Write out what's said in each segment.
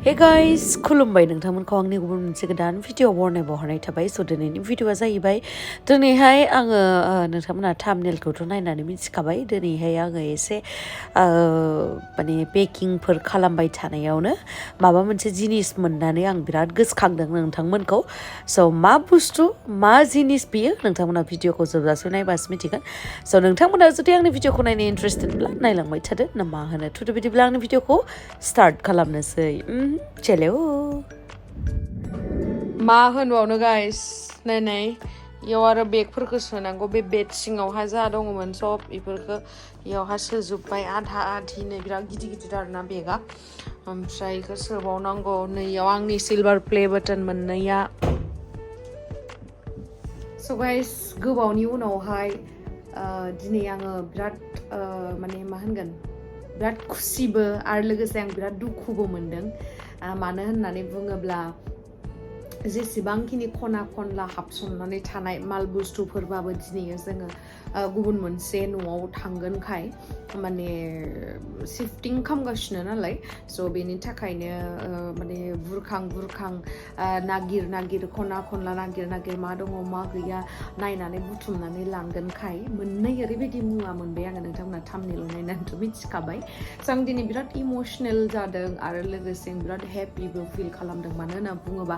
Hey guys, Khulumbai नोंथांमोनखौ आंनि गुबुन मोनसे गोदान भिडिअ बरनाय थाबाय स दिनैनि भिडिअआ जाहैबाय दिनैहाय आङो नोंथांमोना थाम्बनेलखौथ' नायनानै मिथिखाबाय दिनैहाय आङो एसे माने पेकिंफोर खालामबाय थानायावनो माबा मोनसे जिनिस मोननानै आं बिराद गोसोखांदों नोंथांमोनखौ स मा बुस्थु मा जिनिस बियो नोंथांमोना भिडिअखौ जोबजासिम नायबासो मिथिगोन स नोंथांमोना जुदि आंनि भिडिअखौ नायनो इन्टारेस्टेडब्ला नायलांबाय थादो ना मा होनो थुदो बिदिब्ला आंनि भिडिअखौ स्टार्ट खालामनोसै चलो मा होनबावनो गाइस नाय इयाव आरो बेगफोरखौ सोनांगौ बे बेड सिङावहा जा दङमोन सब बेफोरखौ इयावहा सोजोब्बाय आधा आधिनो बिराद गिदिर आरोना बेगा ओमफ्राय इखौ सोबावनांगौ नैयाव आंनि सिलभार प्ले बाटन मोननाया स गाइस गोबावनि उनावहाय दिनै आङो बिराद माने मा होनगोन बिराद खुसिबो आरो लोगोसे आं बिराद दुखुबो मोनदों मानो होननानै बुङोब्ला जेसेबांखिनि खना खनला हाबसननानै थानाय माल बुस्थुफोरबाबो दिनै जोङो गुबुन मोनसे न'आव थांगोनखाय माने शिफ्टिं खालामगासिनो नालाय स बेनि थाखायनो माने बुरखां नागिर खना खनला नागिर मा दङ मा गैया नायनानै बुथुमनानै लांगोनखाय मोननै ओरैबायदि मुवा मोनबाय आङो नोंथांमोना थाम्बनेल नायनानैथ' मिथिखाबाय स आं दिनै बिराद इमोसनेल जादों आरो लोगोसे बिराद हेपिबो फिल खालामदों मानो होनना बुङोबा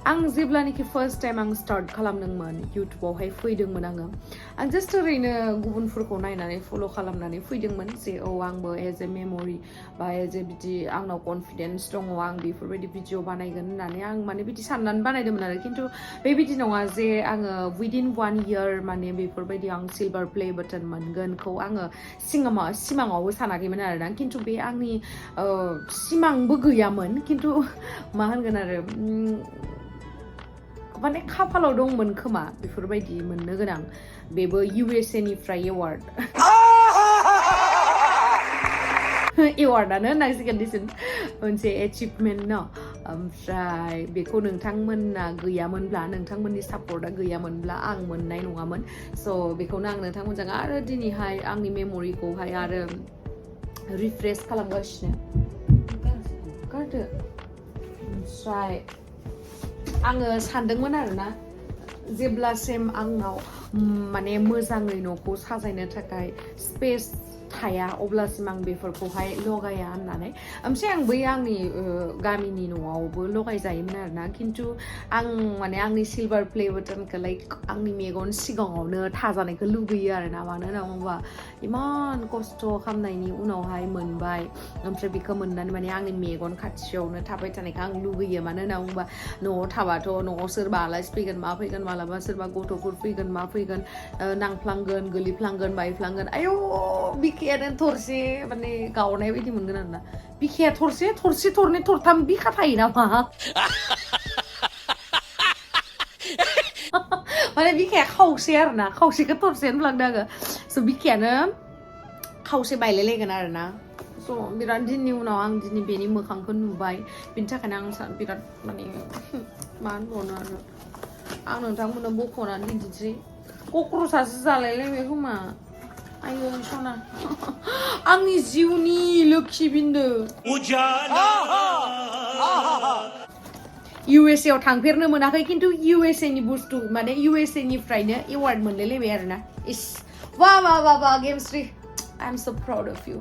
आं जेब्लानोखि फार्स्ट टाइम आं स्टार्ट खालामदोंमोन इउटुबावहाय फैदोंमोन आं जास्ट ओरैनो गुबुनफोरखौ नायनानै फल' खालामनानै फैदोंमोन जे आंबो एज ए मेम'रि बा एज ए बिदि आंनाव कनफिडेन्स दङ आं बेफोरबायदि भिडिअ बानायगोन होननानै आं माने बिदि साननानै बानायदोंमोन आरो खिन्थु बेबायदि नङा जे आङो उइदिन 1 year माने बेफोरबायदि आं सिलभार प्ले बाटन मोनगोनखौ आङो सिमाङावबो सानाखैमोन आरोना खिन्थु बे आंनि सिमांबो गैयामोन खिन्थु मा होनगोन आरो माने खाफालाव दंमोन खोमा बेफोरबायदि मोननो गोनां बेबो USA निफ्राय एवार्डआनो होननांसिगोन दिसुन मोनसे एचिभमेन्ट न ओमफ्राय बेखौ नोंथांमोना गैयामोनब्ला नोंथांमोननि सापर्टआ गैयामोनब्ला आं मोननाय नङामोन स बेखौनो आं नोंथांमोनजों आरो दिनैहाय आंनि मेम'रिखौहाय आरो रिफ्रेश खालामगासिनो गारदो ओमफ्राय आङो सानदोंमोन आरोना जेब्लासिम आंनाव माने मोजाङै न'खौ साजायनो थाखाय स्पेस थाया अब्लासिम आं बेफोरखौहाय लगाया होननानै ओमफ्राय आं बै आंनि गामिनि न'आवबो लगायजायोमोन आरोना खिन्थु आं माने आंनि सिलभार प्ले बाटनखौ लाइक आंनि मेगन सिगाङावनो थाजानायखौ लुगैयो आरोना मानो होनना बुङोबा इमान खस्थ' खालामनायनि उनावहाय मोनबाय ओमफ्राय बेखौ मोननानै माने आंनि मेगन खाथियावनो थाबाय थानायखौ आं लुगैयो मानो होनना बुङोबा न'आव थाबाथ' न'आव सोरबा आलासि फैगोन मा फैगोन मालाबा सोरबा गथ'फोर फैगोन मा फैगोन नांफ्लांगोन गोलैफ्लांगोन बायफ्लांगोन आयौ बिखायानो थरसे माने गावनाय बायदि मोनगोन आरोना बिखाया थरसे थरनै थरथाम बिखा थायो नामा माने बिखाया खावसे आरोना खावसेखौ थरसे होनफ्लांदों आङो स बिखायानो खावसे बायलायलायगोन आरोना स बिराद दिननि उनाव आं दिनै बेनि मोखांखौ नुबाय बिनि थाखायनो आं बिराद माने मा होनबावनो आरो आं नोंथांमोननो बख'नानै दिन्थिसै क'क्राझारसो जालायलायबाय खोमा आयौ सना आंनि जिउनि लोखि बिन्दो USA आव थांफेरनो मोनाखै खिन्थु USA नि बुस्थु माने USA निफ्रायनो एवार्ड मोनलायलायबाय आरोना इस वा गेमस्ट्री I am so proud of you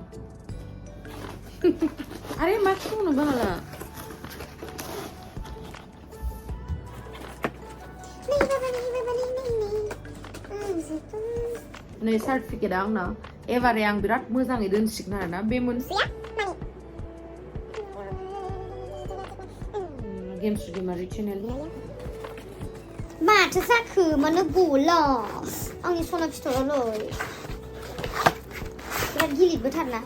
अरे मा खालामनो बाला नै सार्टिफिकेटआ आंना एबारे आं बिराद मोजाङै दोनसिगोन आरोना बे मोनसे गेम स्टुडियमारि चेनेल माथो जाखो मानो गला आंनि सना फिथरालाय बिराद गिलिरबोथारना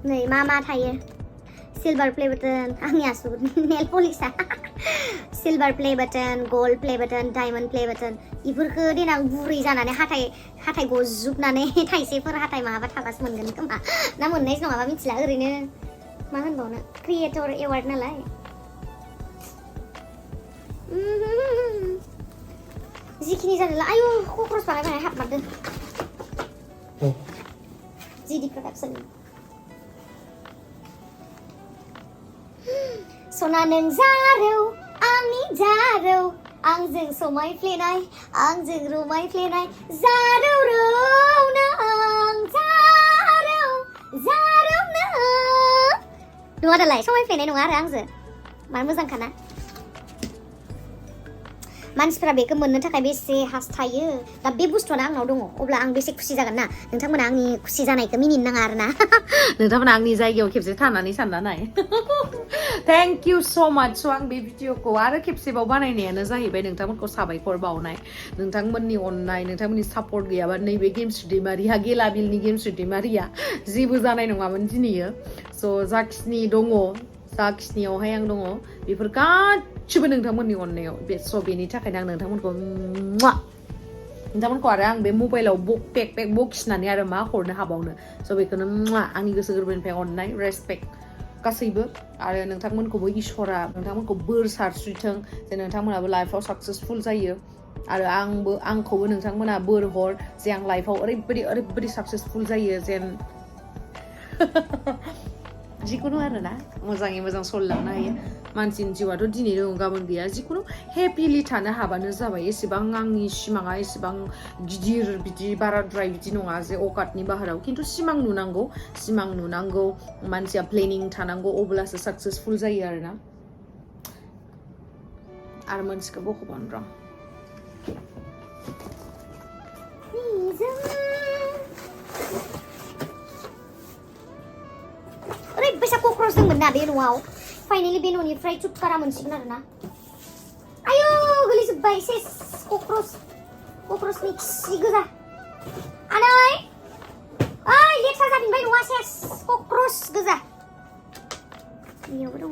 नै मा थायो सिलभार प्ले बाटन आंनि आसुगुर नेल पलिशा सिलभार प्ले बाटन गोल्ड प्ले बाटन डायमन्ड प्ले बाटन इफोरखौ देनां बुरै जानानै हाथाय गजोबनानै थाइसेफोर हाथाय माबा थाबासो मोनगोन खोमा ना मोननाय नङाबा मिथिला ओरैनो मा होनबावनो क्रिएटर एवार्ड नालाय जिखिनि जानोला आयु कक्रस बानाय हाबमारदों जिदि प्रडाक्सन सना नों जारौ आंनि जारौ आंजों समायफ्लेनाय आंजों रमायफ्लेनाय जारौ रौ नों जारौ जारौ नों नङा दालाय समायफ्लेनाय नङा आरो आंजों मार मोजांखाना मानसिफोरा बेखौ मोननो थाखाय बेसे हास्थायो दा बे बुस्थुआनो आंनाव दङ अब्ला आं बेसे खुसि जागोन ना नोंथांमोना आंनि खुसि जानायखौ मिनिनो नाङा आरो ना नोंथांमोना आंनि जायगायाव खेबसे थानानै सानना नाय थेंक इउ स' माच स' आं बे भिडिअखौ आरो खेबसेबाव बानायनायानो जाहैबाय नोंथांमोनखौ साबायखर बावनाय नोंथांमोननि अननाय नोंथांमोननि सापर्ट गैयाबा नैबे गेमस्रि दैमारिया गेलाबिलनि गेमस्रि दैमारिया जेबो जानाय नङामोन दिनैयो स' जाखिनि दङ जाखिनियावहाय आं दङ बेफोर गासिबो नोंथांमोननि अननायाव बे स' बेनि थाखायनो आं नोंथांमोनखौ नोंथांमोनखौ आरो आं बे मबाइलाव पेक बखिनानै आरो मा हरनो हाबावनो स' बेखौनो आंनि गोसो गोरबोनिफ्राय अननाय रेसपेक्ट गासैबो आरो नोंथांमोनखौबो इसोरा नोंथांमोनखौ बोर सारस्रिथों जे नोंथांमोनाबो लाइफआव साक्सेसफुल जायो आरो आंखौबो नोंथांमोना बोर हर जे आं लाइफआव ओरैबायदि साक्सेसफुल जायो जेन जिखुनु आरो ना मोजाङै मोजां सोलिलांनो हायो मानसिनि जिउआथ' दिनै दङ गाबोन गैया जिखुनु हेपिलि थानो हाबानो जाबाय एसेबां आंनि सिमाङा एसेबां गिदिर बिदि बाराद्राय बिदि नङा जे अकातनि बाहेराव खिन्थु सिमां नुनांगौ मानसिया प्लेनिं थानांगौ अब्लासो साक्सेसफुल जायो आरोना आरो मोनसेखौ बख'बानो दं ओरैबायसा कक्रस दंमोन ना बे न'आव फाइनालि बे न'निफ्राय छुटकारा मोनसिगोन आरोना आयु गोलैजोब्बाय सेस कक्रसनि खि गोजा आनै ओइ लेथ्रा जाफिनबाय न'आ सेस कक्रस गोजा बेयावबो दङ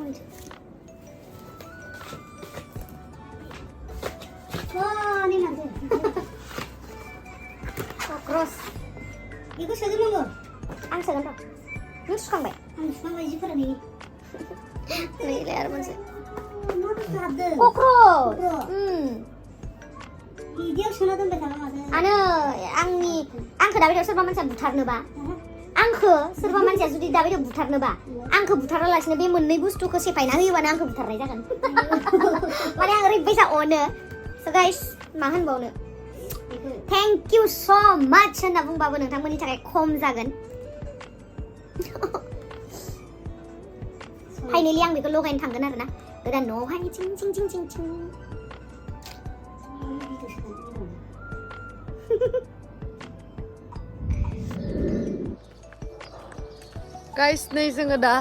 कक्रस बेखौ सोगोन आं सोगोन र' नों सुखांबाय आं सुखांबाय जिफोरा नैलाय आरो मोनसे कक्रस बिदियाव सोना दोनबाय थाना माथो आनो आंखौ दाबायदियाव सोरबा मानसिया बुथारनोबा आंखौ सोरबा मानसिया जुदि दाबायदियाव बुथारनोबा आंखौ बुथारालासिनो बे मोननै बुस्थुखौ सेफायना होयोबानो आंखौ बुथारनाय जागोन माने आं ओरैबायसा अनो स' गाइस मा होनबावनो थेंक इउ स' माच होनना बुंबाबो नोंथांमोननि थाखाय खम जागोन फाइनालि आं बेखौ लगायनो थांगोन आरोना गोदान न'आवहाय चिं चिं चिं चिं चिं गाइस नै जोङो दा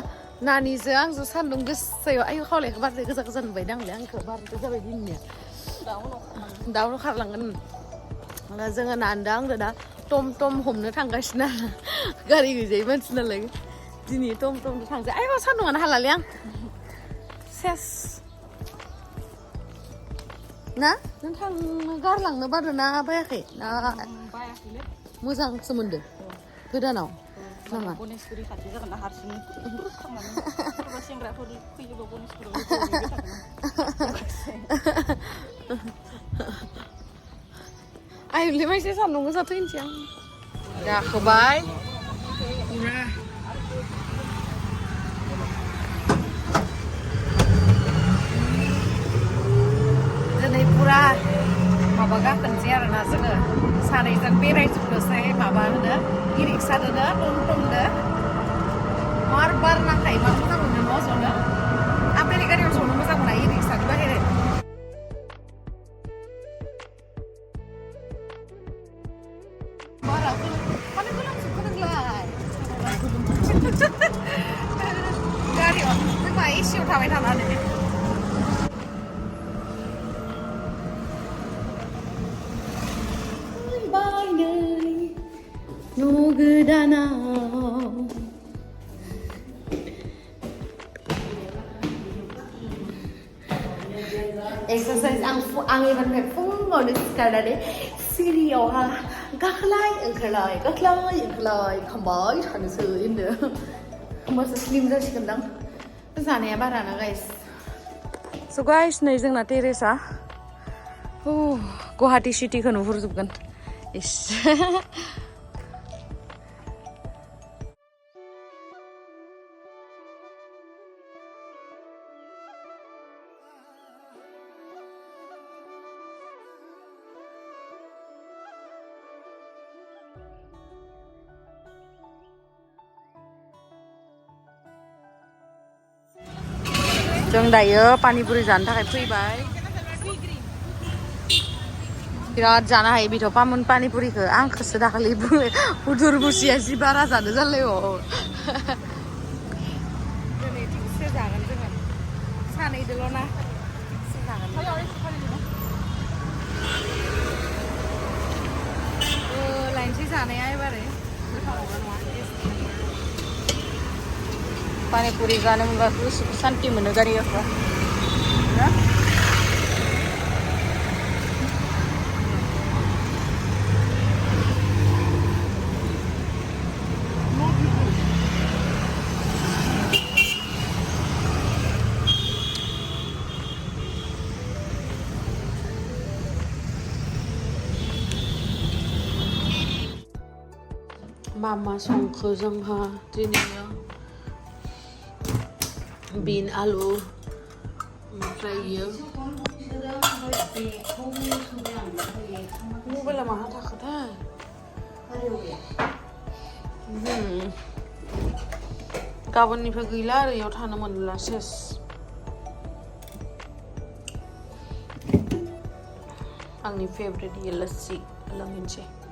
नानिजों आंजों सान्दुं गोसायाव आयु खावलायखौ बारदो गोजा नुबाय दांलै आंखौ बारदो जाबाय दिनैया दाउनो खारलांगोन जोङो नानदों आंदो दा टम हमनो थांगासिनो आरो गारि गैजायै मानसि नालाय दिनै टम थांसै आयु सान्दुङानो हालालै आं सेस ना नों थांनो गारलांनो बादों ना बायाखै ना मोजां सोमोन्दो गोदानाव नामा गनेशगुरि खाथि जागोन ना हारसिं थांनानै सोरबा सेंग्राफोर फैयोबा गनेशगुरियाव आयुलै माइसे सान्दुं गोसा फैनोसै आं गाखोबाय दिनै पुरा माबा गाखोनोसै आरोना जोङो सानैजों बेरायजोबनोसै माबा होनो इ-रिक्सादोनो टमटमदो मार बार नांखायो मार मोजां मोनो न' जनो आं बेलेग गारियाव जनो मोजां मोना इ-रिक्सानि बाहेरै बारा माने गोलोमजोबखो नोंलाय गारियाव मा एसियाव थाबाय थानानै न' गोदानाव एक्सारसाइज आं एबारनिफ्राय फुङावनो सिखारनानै सिरियावहा गाखोलाय ओंखारलाय खामबाय थानोसै होनदो होमबासो स्लिम जासिगोनदां जानाया बाराना गाइस So guys, नै जोंना टेरेसा गुवाहाटी सिटीखौ नुहुरजोबगोन इस जों दायो पानिपुरि जानो थाखाय फैबाय बिराद जानो हायो बिथ' पानिपुरिखौ आंखौसो दाखालि बुदुर बुसिया जि बारा जानो जालायो दिनै थिगसे जागोन जोङो सानैदोल' ना लायनोसै जानाया एबारै पानिपुरि जानो मोनबा गोसोखौ सान्ति मोनो गारियाव मामा संखो जोंहा दिनैयो बिन आलु ओमफ्राय इयो मबाइला माहा थाखोथाय गाबोननिफ्राय गैला आरो इयाव थानो मोनला सेस आंनि फेभरेट इयो लस्सि लोंहैनोसै